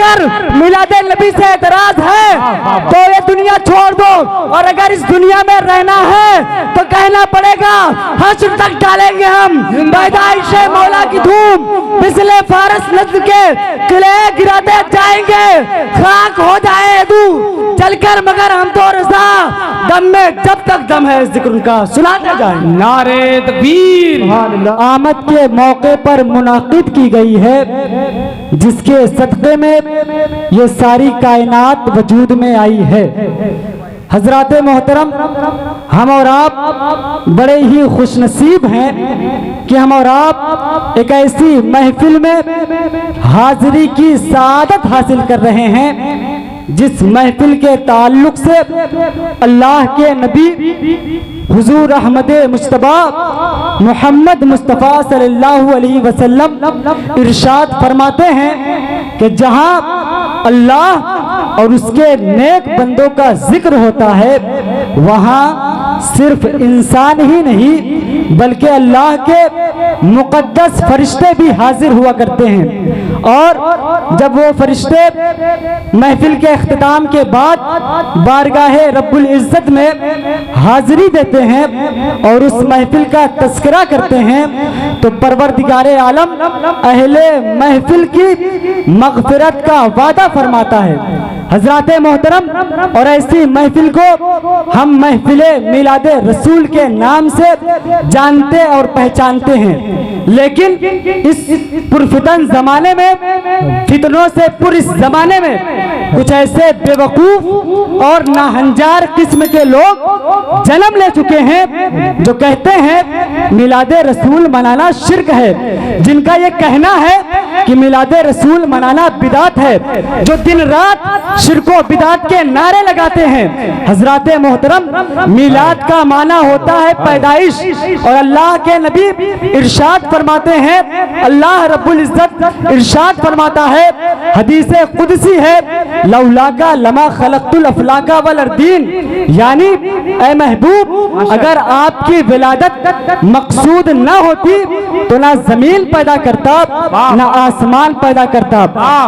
अगर मिलादे नबी से एतराज है तो ये दुनिया छोड़ दो, और अगर इस दुनिया में रहना है तो कहना पड़ेगा हश्र तक डालेंगे हम पैदाइश मौला की धूम, पिछले फारस नस्ल के किले गिराते जाएंगे, खाक हो जाए दू चलकर, मगर हम तो रज़ा दम में जब तक दम है जिक्र उनका सुनाते जाए। नारे तकबीर। आमद के मौके पर मुनाकिद की गई है, जिसके सदक़े में ये सारी कायनात वजूद में आई है। हजरात मोहतरम, हम और आप बड़े ही खुशनसीब हैं कि हम और आप एक ऐसी महफिल में हाजिरी की सादत हासिल कर रहे हैं जिस महफिल के ताल्लुक से अल्लाह के नबी हुजूर अहमद मुस्तफा मोहम्मद मुस्तफ़ा सल्लल्लाहु अलैहि वसल्लम इरशाद फरमाते हैं कि जहां अल्लाह और उसके नेक बंदों का जिक्र होता है वहां सिर्फ इंसान ही नहीं बल्कि अल्लाह के मुकद्दस फरिश्ते भी हाजिर हुआ करते हैं। और जब वो फरिश्ते महफिल के इख्तिताम के बाद बारगाहे रब्बुल इज्जत में हाजिरी देते हैं और उस महफिल का तस्करा करते हैं तो परवरदिगारे आलम अहले महफिल की मग़फ़िरत का वादा फरमाता है। हजराते मोहतरम, और ऐसी महफिल को हम महफिले मिलादे रसूल के नाम से जानते और पहचानते हैं, लेकिन इस पुरफितन जमाने में, फितनों से पुर इस जमाने में कुछ ऐसे बेवकूफ और नाहंजार किस्म के लोग जन्म ले चुके हैं जो कहते हैं मिलादे रसूल मनाना शिर्क है, जिनका ये कहना है कि मिलादे रसूल मनाना बिदात है, जो दिन रात शिर्को बिदात के नारे लगाते हैं। हजराते मोहतरम, मिलाद का माना होता है पैदाइश, और अल्लाह के नबी इरशाद फरमाते हैं, अल्लाह रब्बुल इज्जत इरशाद फरमाता है, हदीस कुदसी है, लौलाका लमा खलक़तुल अफलाका वल अर्दीन, यानी ऐ महबूब अगर आपकी विलादत मकसूद न होती तो ना जमीन पैदा करता ना आसमान पैदा करता।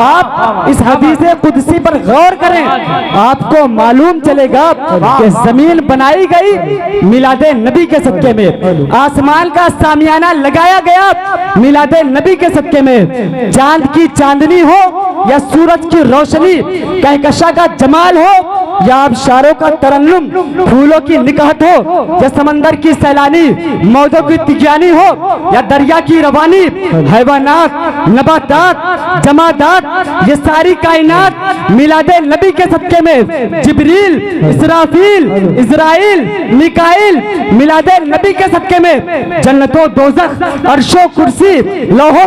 आप इस हदीस कुदसी पर गौर करें, आपको मालूम चलेगा कि जमीन बनाई गई मिलादे नबी के सदके में, आसमान का सामियाना लगाया गया मिलादे नबी के सदके में, चांद की चांदनी हो या सूरज की रोशनी, कहकशा का जमाल हो या आबशारों का तरन्नुम, फूलों की निकहत हो या समंदर की सैलानी मौजों की तिग्यानी हो या दरिया की रवानी, हैवानात, नबातात, जमादात, ये सारी कायनात मिलादे नबी के सदके में, जिब्रील, इसराफील, इजराइल, मिकाइल मिलादे नबी के सदके में, जन्नतों दोज़ख, अर्शो कुर्सी, लौहो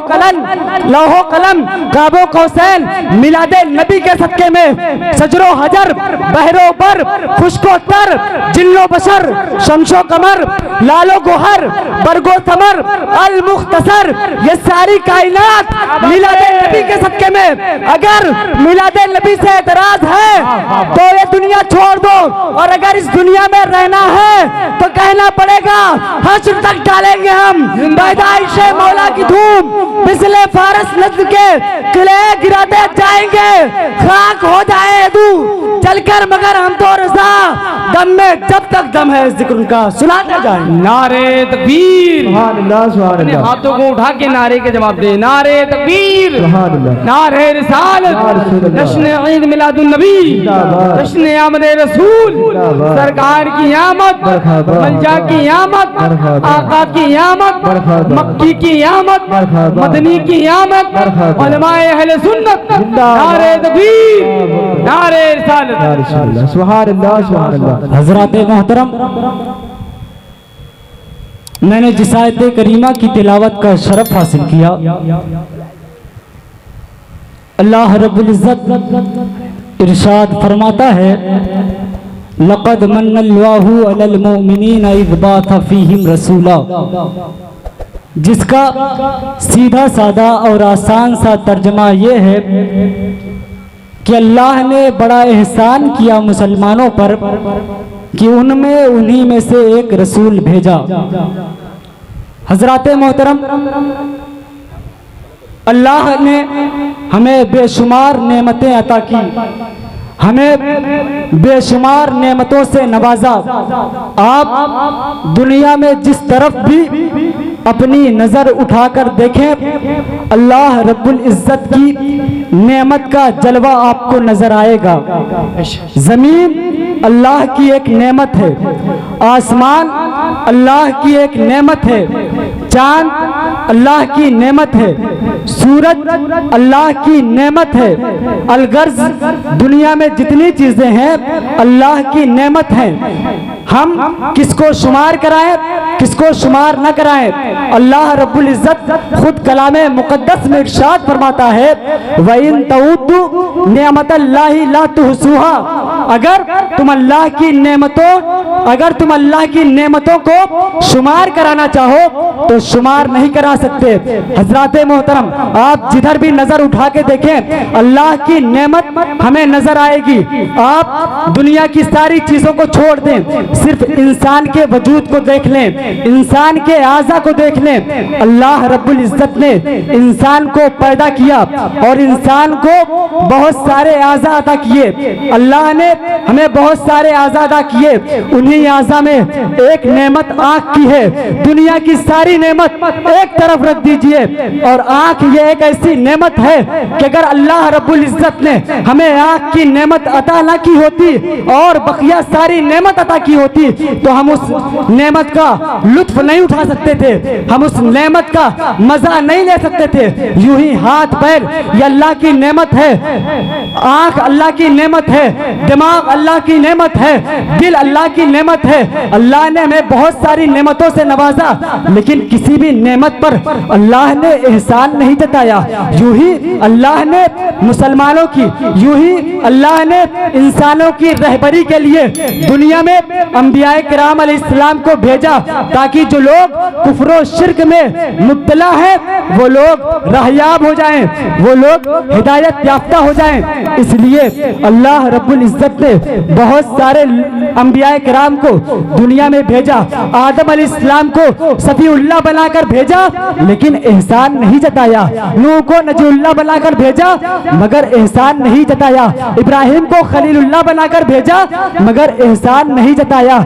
कलम, काबो कौसैन मिलादे नबी के सदके में, सजरो हजर, बहरो बर, खुशको तर, जिल्लो बशर, शमशो कमर, लालो गोहर, बरगो समर, अल मुख्तसर, ये सारी कायनात मिलादे नबी के सदके में। अगर मिलादे नबी से एतराज है तो ये दुनिया छोड़ दो, और अगर इस दुनिया में रहना है तो कहना पड़ेगा हश्र तक डालेंगे हम पैदाइश मौला की धूम, पिछले फारस नस्ल के किले गिराते जाएंगे, खाक हो जाए दू चलकर, मगर हम तो रज़ा दम में जब तक दम है जिक्र उनका सुनाते जाए। नारे तकबीर। अपने हाथों को उठा के नारे के जवाब दे। नारे तकबीर, नारे रिसालत, जश्न ईद मिलादुन नबी, जश्न आमद रसूल, सरकार की आमद, मंजा की आमद, आका की आमद, मक्की की आमद, मदनी की आमद, उलमाए अहले सुन्नत, नारे तकबीर, नारे रिसालत। सुभान अल्लाह, सुभान अल्लाह। हज़रात मोहतरम, मैंने जिस आयत करीमा की तिलावत का शरफ हासिल किया, अल्लाह रब्बुल इज्जत इरशाद फरमाता है, लक़द मन्नल्लाहु अलल मुमिनीना इज़ बअथ फ़ीहिम रसूला, जिसका सीधा साधा और आसान सा तर्जमा ये है कि अल्लाह ने बड़ा एहसान किया मुसलमानों पर कि उनमें उन्हीं में से एक रसूल भेजा। हजरात मोहतरम, अल्लाह ने हमें बेशुमार नेमतें अता की, हमें बेशुमार नेमतों से नवाजा। आप दुनिया में जिस तरफ भी अपनी नजर उठाकर देखें, अल्लाह रब्बुल इज्जत की नेमत का जलवा आपको नजर आएगा। जमीन अल्लाह की एक नेमत है, आसमान अल्लाह की एक नेमत है, चांद अल्लाह की नेमत है, सूरज अल्लाह की नेमत है। अलगर्ज दुनिया में जितनी चीजें हैं अल्लाह की नेमत हैं। हम किसको शुमार कराएं, किसको शुमार न कराएं, अल्लाह रब्बुल इज्जत खुद कलामे मुकद्दस में इरशाद फरमाता है, वइन तउद्दु निअमतल्लाहि ला तुहसूहा। अगर तुम अल्लाह की नेमतों को शुमार कराना चाहो तो शुमार नहीं करा सकते। हजरात मोहतरम, आप जिधर भी नजर उठा के देखें अल्लाह की नेमत हमें नजर आएगी। आप दुनिया की सारी चीजों को छोड़ दें, सिर्फ इंसान के वजूद को देख लें, इंसान के आज़ा को देख लें। अल्लाह रब्बुल इज्जत ने इंसान को पैदा किया और इंसान को बहुत सारे आज़ा अता किए। अल्लाह ने हमें बहुत सारे आज़ा अता किए, उन्हीं आज़ा में एक नेमत आँख की है। दुनिया की सारी नेमत एक तरफ रख दीजिए, और आँख ये एक ऐसी नेमत है कि अगर अल्लाह रब्बुल इज्जत ने हमें आँख की नेमत अता ना की होती और बकिया सारी नेमत अता की होती तो हम उस नेमत का लुत्फ नहीं उठा सकते थे, हम उस नेमत का मजा नहीं ले सकते थे। यूं ही हाथ पैर ये अल्लाह की नेमत है, आँख अल्लाह की नेमत है, दिमाग अल्लाह की नेमत है, दिल अल्लाह की नेमत है। अल्लाह ने हमें बहुत सारी नेमतों से नवाजा, लेकिन किसी भी नेमत पर अल्लाह ने एहसान नहीं जताया। यूं ही अल्लाह ने मुसलमानों की, यूं ही अल्लाह ने इंसानों की रहबरी के लिए दुनिया में अंबियाए किराम अलैहिस्सलाम को भेजा, ताकि जो लोग कुफ्र शिर्क में मुब्तला है वो लोग राहयाब हो जाएं, वो लोग हिदायत याफ्ता हो जाएं। इसलिए अल्लाह रब्बुल इज्जत ने बहुत सारे अंबियाए किराम को दुनिया में भेजा। आदम अलैहिस्सलाम को सफीउल्लाह बनाकर भेजा, लेकिन एहसान नहीं जताया। नूह को नजीउल्लाह बनाकर भेजा, मगर एहसान नहीं जताया। इब्राहिम को खलीलुल्लाह बनाकर भेजा, मगर एहसान नहीं जताया।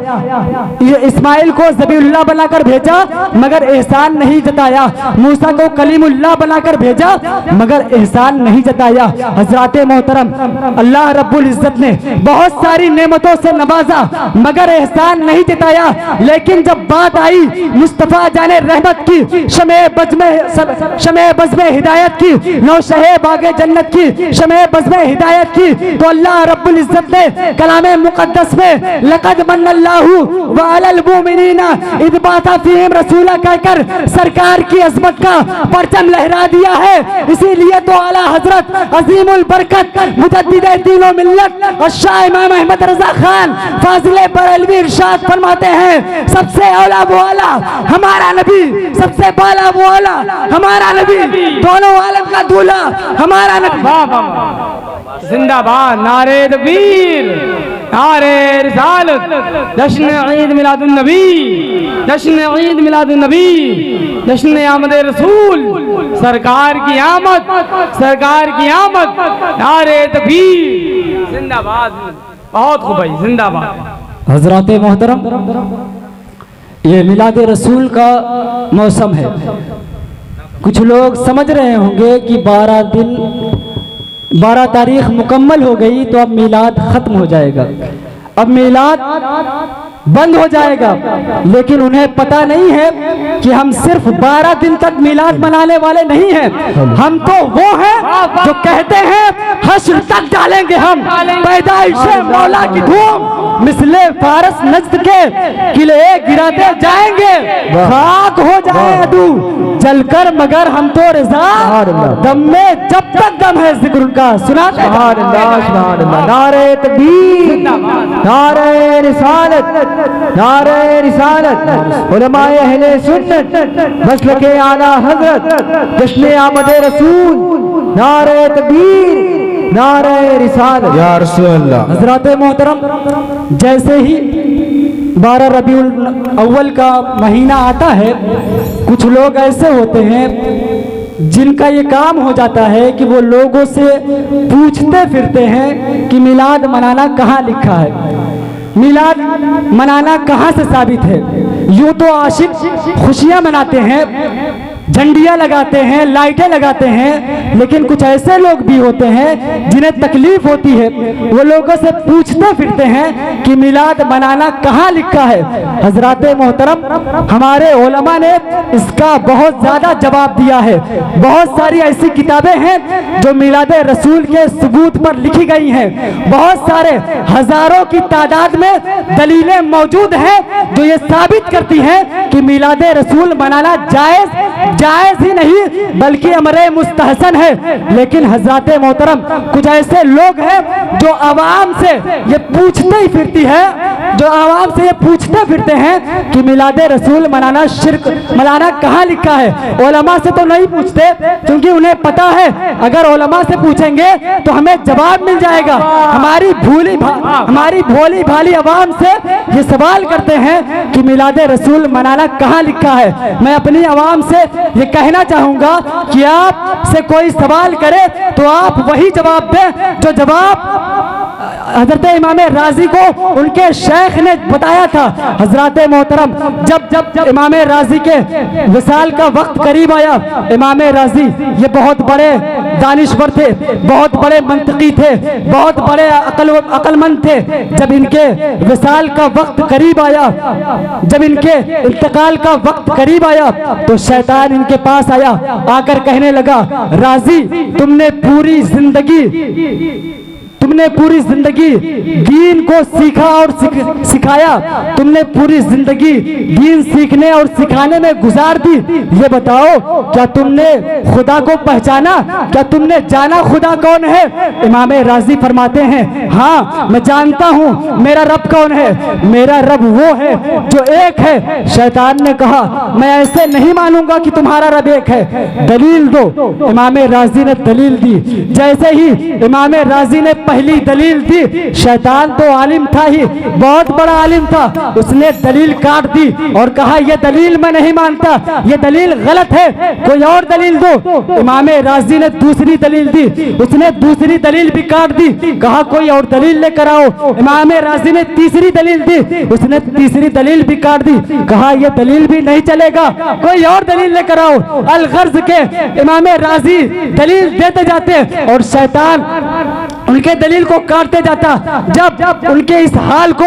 इस्माइल को ज़बीउल्लाह बनाकर भेजा, मगर एहसान नहीं जताया। मूसा को कलीमुल्लाह बनाकर भेजा, मगर एहसान नहीं जताया। हजरात मोहतरम, अल्लाह रब्बुल इज्जत ने बहुत सारी नेमतों से नवाजा, मगर एहसान नहीं जताया। लेकिन जब बात आई मुस्तफा जाने रहमत की, शमे बज़्म हिदायत की, नौशहे बागे जन्नत की, शमे बज़्म हिदायत की, तो अल्लाह रब्बुल इज्जत ने कलामे मुकद्दस में लक़द मन्नल्लाहु व अलल मुमिनीना इज़ बाअसा फ़ीहिम रसूला कहकर सरकार की अज़मत का परचम लहरा दिया है। इसीलिए तो आला हजरत अजीमुल बरकत मुजद्दिद दीन व मिल्लत और शाह इमाम अहमद रज़ा खान फाज़िले बरेलवी इरशाद फरमाते हैं, सबसे औला वो आला हमारा नबी, सबसे बाला वो आला हमारा नबी, दोनों आलम का दूल्हा हमारा नबी। जिंदाबाद, नारे तकबीर, नारे रिसालत, जश्न ईद मिलादुन नबी, जश्न ईद मिलादुन नबी, जश्न आमद रसूल, सरकार की आमद, सरकार की आमद, नारे तकबीर, जिंदाबाद। बहुत खूब भाई, जिंदाबाद। हजरात मोहतरम, ये मिलाद रसूल का मौसम है। कुछ लोग समझ रहे होंगे कि 12 तारीख मुकम्मल हो गई तो अब मिलाद खत्म हो जाएगा, अब मिलाद बंद हो जाएगा। लेकिन उन्हें पता नहीं है कि हम सिर्फ 12 दिन तक मिलाद मनाने वाले नहीं हैं। हम तो वो हैं जो कहते हैं हश्र तक डालेंगे हम पैदाइशे मौला की धूम, मिसले फारस नज्द के किले गिराते जाएंगे, खाक हो जाए अदू जलकर, मगर हम तो रिज़ा दम में जब तक दम है जिक्र उनका सुना। नारे तकबीर, नारे रिसालत, नारे रिसालत, उलमाए अहले सुन्नत, मसलके आला हजरत, जश्न आमद रसूल, नारे तकबीर, नारे रिसालत, या रसूल अल्लाह। हजरात मोहतरम, जैसे ही 12 रबीउल अव्वल का महीना आता है, कुछ लोग ऐसे होते हैं जिनका ये काम हो जाता है कि वो लोगों से पूछते फिरते हैं कि मिलाद मनाना कहाँ लिखा है, मिलाद मनाना कहाँ से साबित है। यूं तो आशिक खुशियां मनाते हैं, झंडियां लगाते हैं, लाइटें लगाते हैं, लेकिन कुछ ऐसे लोग भी होते हैं जिन्हें तकलीफ होती है, वो लोगों से पूछते फिरते हैं कि मिलाद मनाना कहाँ लिखा है। हजरात मोहतरम, हमारे उलमा ने इसका बहुत ज़्यादा जवाब दिया है। बहुत सारी ऐसी किताबें हैं जो मिलाद रसूल के सबूत पर लिखी गई हैं। बहुत सारे हजारों की तादाद में दलीलें मौजूद हैं जो ये साबित करती हैं कि मिलाद रसूल मनाना जायज़ ही नहीं बल्कि अमरे मुस्तहसन है। लेकिन हजरात मोहतरम, कुछ ऐसे लोग हैं जो आवाम से ये पूछते ही फिरती है, जो आवाम से ये पूछते फिरते हैं कि मिलाद रसूल मनाना शिर्क, मनाना कहाँ लिखा है। उलमा से तो नहीं पूछते, क्योंकि उन्हें पता है अगर उलमा से पूछेंगे तो हमें जवाब मिल जाएगा। हमारी भोली भाली आवाम से ये सवाल करते हैं कि मिलाद रसूल मनाना कहाँ लिखा है। मैं अपनी आवाम से ये कहना चाहूंगा कि आपसे कोई सवाल करे तो आप वही जवाब दें जो जवाब हजरत इमाम राजी को उनके शेख ने बताया था। हजरत मोहतरम, जब इमाम राजी के विसाल का वक्त करीब आया, इमाम राजी ये बहुत बड़े दानिश्वर थे, बहुत बड़े मंतकी थे, बहुत बड़े अक्लमंद थे। जब इनके विसाल का वक्त करीब आया, जब इनके इंतकाल का वक्त करीब आया, तो शैतान इनके पास आया, आकर कहने लगा, राजी तुमने पूरी जिंदगी दीन को सीखा और सिखाया, तुमने पूरी जिंदगी दीन सीखने और सिखाने में गुजार दी। ये बताओ, क्या तुमने खुदा को पहचाना? क्या तुमने जाना खुदा कौन है? इमाम राजी फरमाते हैं, हाँ मैं जानता हूँ मेरा रब कौन है। मेरा रब वो है जो एक है। शैतान ने कहा, मैं ऐसे नहीं मानूंगा कि तुम्हारा रब एक है, दलील दो। इमाम राजी ने दलील दी। जैसे ही इमाम राजी ने पहली दलील दी, शैतान तो आलिम था ही, बहुत बड़ा आलिम था, उसने दलील काट दी और कहा, यह दलील मैं नहीं मानता, यह दलील गलत है, कोई और दलील दो। इमाम राजी ने दूसरी दलील दी, उसने दूसरी दलील भी काट दी, कहा कोई और दलील लेकर आओ। इमाम राजी ने तीसरी दलील दी, उसने तीसरी दलील भी काट दी, कहा यह दलील भी नहीं चलेगा, कोई और दलील लेकर आओ। अलगर्ज के इमाम राजी दलील देते जाते और शैतान उनके दलील को काटते जाता। जब उनके इस हाल को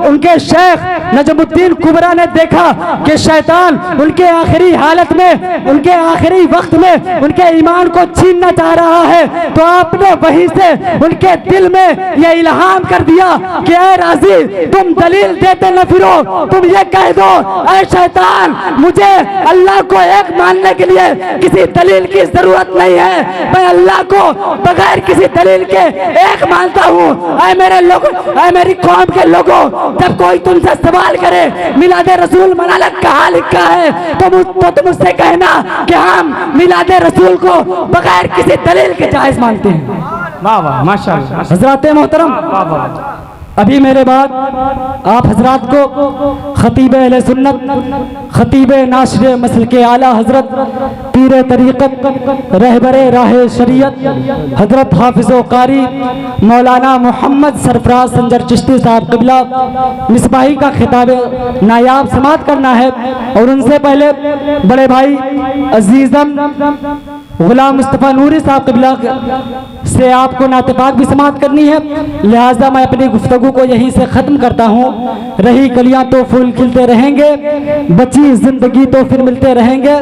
उनके शेख नजमुद्दीन कुबरा ने देखा कि शैतान उनके आखिरी हालत में, उनके आखिरी वक्त में उनके ईमान को छीनना चाह रहा है, तो आपने वहीं से उनके दिल में यह इल्हाम कर दिया कि ऐ राजी, तुम दलील देते न फिरो, तुम ये कह दो, ऐ शैतान, मुझे अल्लाह को एक मानने के लिए किसी दलील की जरूरत नहीं है, मैं अल्लाह को बगैर किसी दलील के एक मानता हूँ। ऐ मेरे लोगों, ऐ मेरी कौम के लोगों, जब कोई तुमसे सवाल करे मिलाद रसूल मनाना कहाँ लिखा है, तो तुम मुझसे कहना कि हम मिलाद रसूल को बगैर किसी दलील के जायज मानते हैं। वाह वाह, माशाअल्लाह। हजरात मोहतरम, अभी मेरे बाद आप हजरात को खतीब अहले सुन्नत, खतीब नाशर मसल के आला हजरत, पीर तरीक़त, रहबरे राह शरीयत हजरत हाफिज़ो कारी मौलाना मोहम्मद सरफराज संजर चिश्ती साहब क़िबला मिसबाही का खिताब नायाब समात करना है। और उनसे पहले बड़े भाई अजीज़म गुलाम मुस्तफ़ा नूरी साहब क़िबला से आपको नातपाक भी समात करनी है, लिहाजा मैं अपनी गुफ्तगू को यहीं से ख़त्म करता हूँ। रही कलियाँ तो फूल खिलते रहेंगे, बची ज़िंदगी तो फिर मिलते रहेंगे।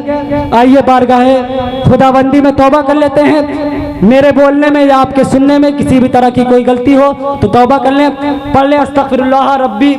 आइए बारगाहे खुदाबंदी में तौबा कर लेते हैं। मेरे बोलने में या आपके सुनने में किसी भी तरह की कोई गलती हो तो तौबा कर लें, पढ़ लें अस्तग़फिरुल्लाह रब्बी।